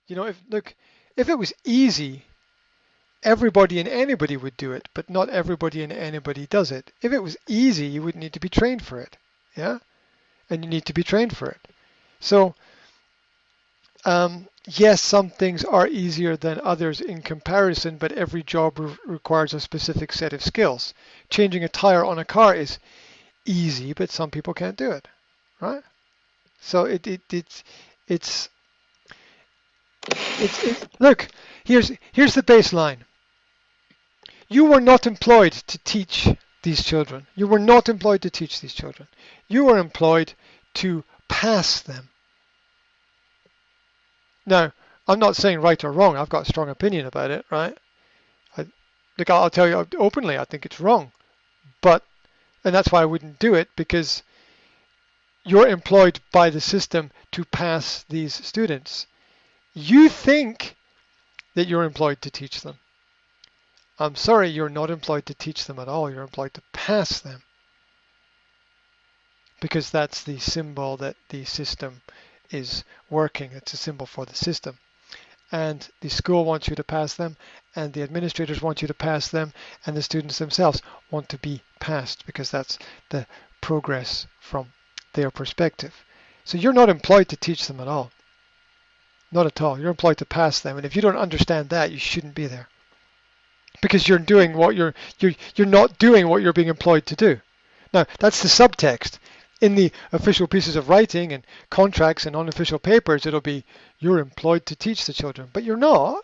If it was easy, everybody and anybody would do it, but not everybody and anybody does it. If it was easy, you wouldn't need to be trained for it. Yeah? And you need to be trained for it. So, yes, some things are easier than others in comparison, but every job requires a specific set of skills. Changing a tire on a car is easy, but some people can't do it, right? So it's look, here's the baseline. You were not employed to teach these children. You were not employed to teach these children. You were employed to pass them. Now, I'm not saying right or wrong. I've got a strong opinion about it, right? I'll tell you openly, I think it's wrong. And that's why I wouldn't do it, because you're employed by the system to pass these students. You think that you're employed to teach them. I'm sorry, you're not employed to teach them at all. You're employed to pass them. Because that's the symbol that the system is working. It's a symbol for the system. And the school wants you to pass them, and the administrators want you to pass them, and the students themselves want to be passed, because that's the progress from their perspective. So you're not employed to teach them at all. Not at all. You're employed to pass them. And if you don't understand that, you shouldn't be there. Because you're doing what you're not doing what you're being employed to do. Now, that's the subtext. In the official pieces of writing and contracts and unofficial papers, it'll be, you're employed to teach the children. But you're not.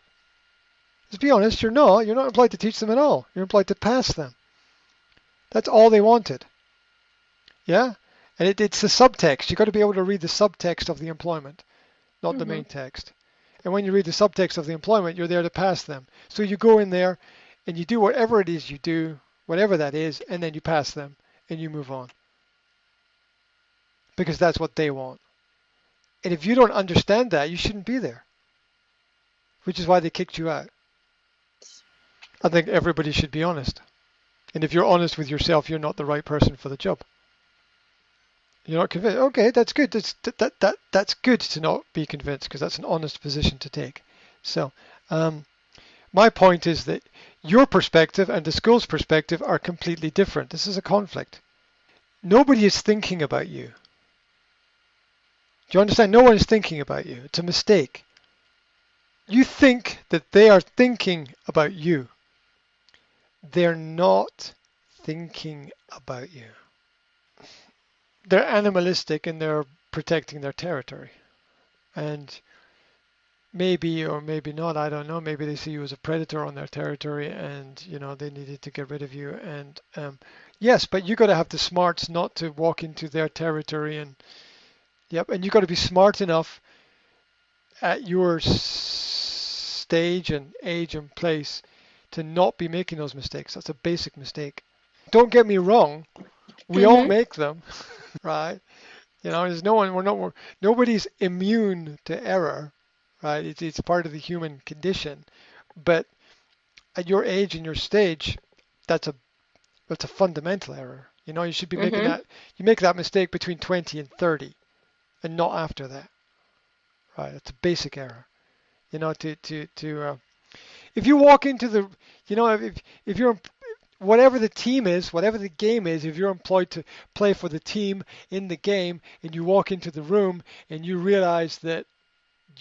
Let's be honest, you're not. You're not employed to teach them at all. You're employed to pass them. That's all they wanted. Yeah? And it's the subtext. You've got to be able to read the subtext of the employment, not the main text. And when you read the subtext of the employment, you're there to pass them. So you go in there and you do whatever it is you do, whatever that is, and then you pass them and you move on. Because that's what they want. And if you don't understand that, you shouldn't be there. Which is why they kicked you out. I think everybody should be honest. And if you're honest with yourself, you're not the right person for the job. You're not convinced. Okay, that's good. That's good to not be convinced, because that's an honest position to take. So my point is that your perspective and the school's perspective are completely different. This is a conflict. Nobody is thinking about you. Do you understand? No one is thinking about you. It's a mistake. You think that they are thinking about you. They're not thinking about you. They're animalistic and they're protecting their territory. And maybe or maybe not, I don't know, maybe they see you as a predator on their territory and, they needed to get rid of you. And yes, but you got to have the smarts not to walk into their territory. And you got to be smart enough at your stage and age and place to not be making those mistakes. That's a basic mistake. Don't get me wrong, we all make them, right? There's nobody's immune to error, right? It's part of the human condition. But at your age and your stage, that's a fundamental error. You should be making that. You make that mistake between 20 and 30, and not after that, right? It's a basic error. If you walk into the, if you're whatever the team is, whatever the game is, if you're employed to play for the team in the game and you walk into the room and you realize that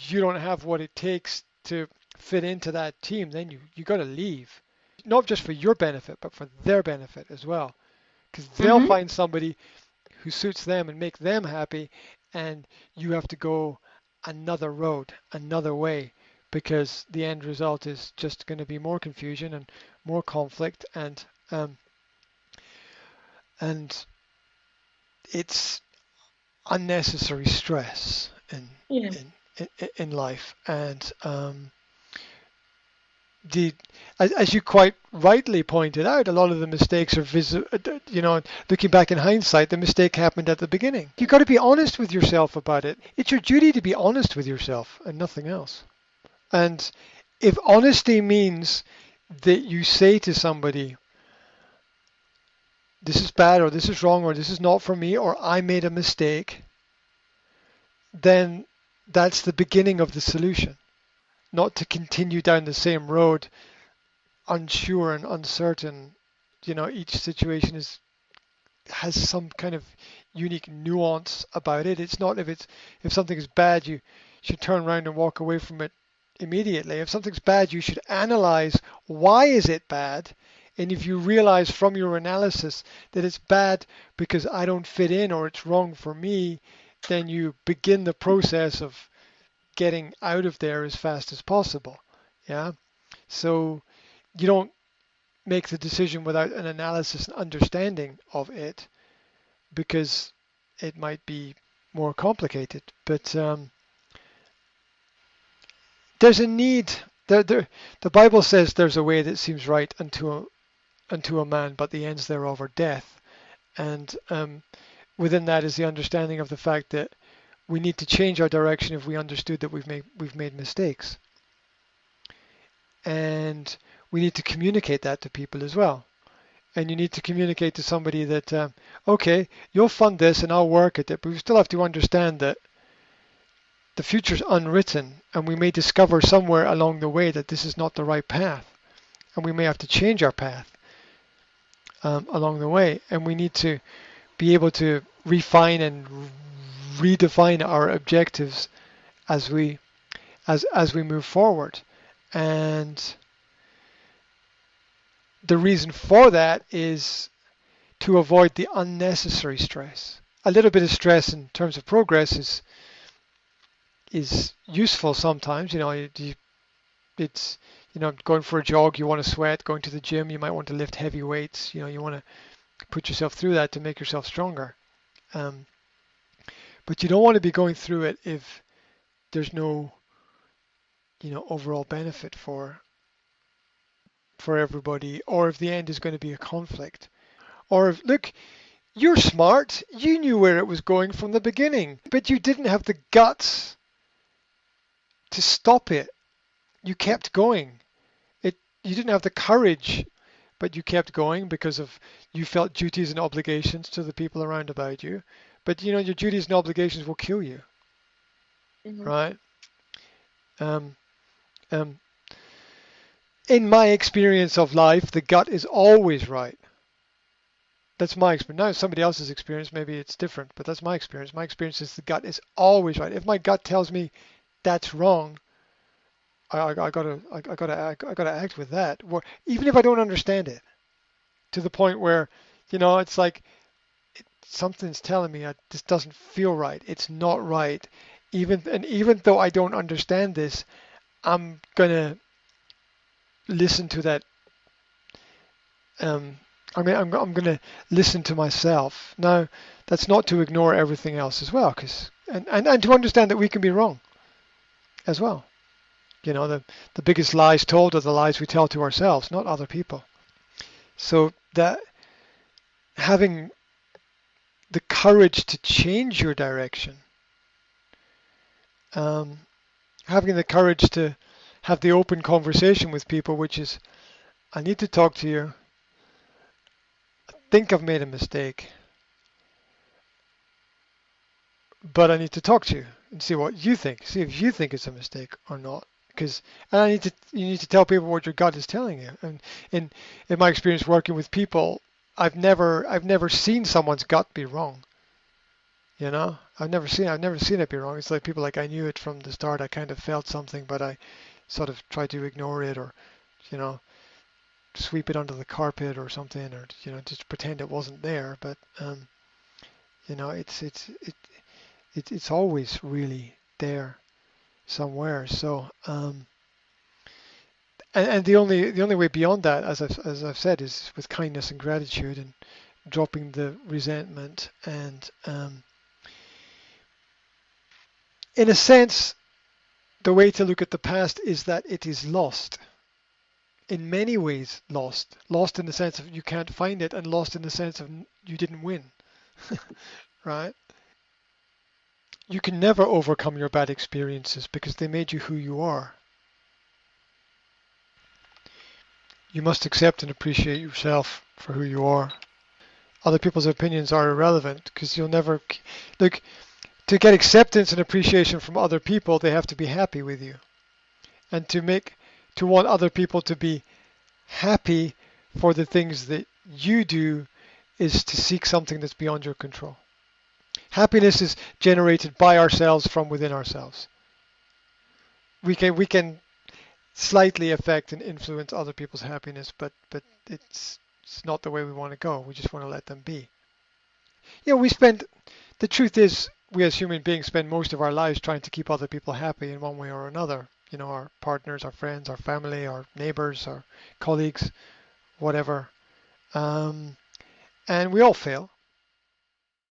you don't have what it takes to fit into that team, then you got to leave. Not just for your benefit, but for their benefit as well. Because they'll find somebody who suits them and make them happy, and you have to go another road, another way, because the end result is just going to be more confusion and more conflict, and it's unnecessary stress in life. And as you quite rightly pointed out, a lot of the mistakes are looking back in hindsight, the mistake happened at the beginning. You've got to be honest with yourself about it. It's your duty to be honest with yourself and nothing else. And if honesty means that you say to somebody, this is bad, or this is wrong, or this is not for me, or I made a mistake, then that's the beginning of the solution. not to continue down the same road, unsure and uncertain. Each situation has some kind of unique nuance about it. It's not if something is bad, you should turn around and walk away from it immediately. If something's bad, you should analyze why is it bad, and if you realize from your analysis that it's bad because I don't fit in or it's wrong for me, then you begin the process of getting out of there as fast as possible. Yeah. So you don't make the decision without an analysis and understanding of it, because it might be more complicated. But there's a need. The Bible says there's a way that seems right unto a man, but the ends thereof are death. And within that is the understanding of the fact that we need to change our direction if we understood that we've made mistakes. And we need to communicate that to people as well. And you need to communicate to somebody that, okay, you'll fund this and I'll work at it, but we still have to understand that the future's unwritten, and we may discover somewhere along the way that this is not the right path, and we may have to change our path along the way, and we need to be able to refine and redefine our objectives as we move forward. And the reason for that is to avoid the unnecessary stress. A little bit of stress in terms of progress is useful sometimes. It's going for a jog, you want to sweat. Going to the gym, you might want to lift heavy weights. You want to put yourself through that to make yourself stronger. But you don't want to be going through it if there's no overall benefit for everybody, or if the end is going to be a conflict, or if, look, you're smart, you knew where it was going from the beginning, but you didn't have the guts to stop it. You kept going. You didn't have the courage, but you kept going because you felt duties and obligations to the people around about you. But your duties and obligations will kill you, right? In my experience of life, the gut is always right. That's my experience. Now, somebody else's experience, maybe it's different, but that's my experience. My experience is the gut is always right. If my gut tells me that's wrong, I gotta act with that, even if I don't understand it. To the point where, it's like something's telling me this doesn't feel right. It's not right. Even though I don't understand this, I'm gonna listen to that. I'm gonna listen to myself. Now, that's not to ignore everything else as well, and to understand that we can be wrong as well. The biggest lies told are the lies we tell to ourselves, not other people. So that having the courage to change your direction, having the courage to have the open conversation with people, which is, I need to talk to you. I think I've made a mistake, but I need to talk to you and see what you think. See if you think it's a mistake or not. You need to tell people what your gut is telling you. And in my experience working with people, I've never seen someone's gut be wrong. I've never seen it be wrong. It's like people I knew it from the start. I kind of felt something, but I sort of tried to ignore it, or sweep it under the carpet or something, or just pretend it wasn't there. But it's always really there somewhere. So and the only way beyond that, as I've said, is with kindness and gratitude, and dropping the resentment. And in a sense, the way to look at the past is that it is lost. In many ways lost. Lost in the sense of you can't find it, and lost in the sense of you didn't win. Right? You can never overcome your bad experiences because they made you who you are. You must accept and appreciate yourself for who you are. Other people's opinions are irrelevant because you'll never... Look, to get acceptance and appreciation from other people, they have to be happy with you. and to want other people to be happy for the things that you do is to seek something that's beyond your control. Happiness is generated by ourselves from within ourselves. We can slightly affect and influence other people's happiness, but it's not the way we want to go. We just want to let them be. We spend the truth is we as human beings spend most of our lives trying to keep other people happy in one way or another. Our partners, our friends, our family, our neighbors, our colleagues, whatever. And we all fail.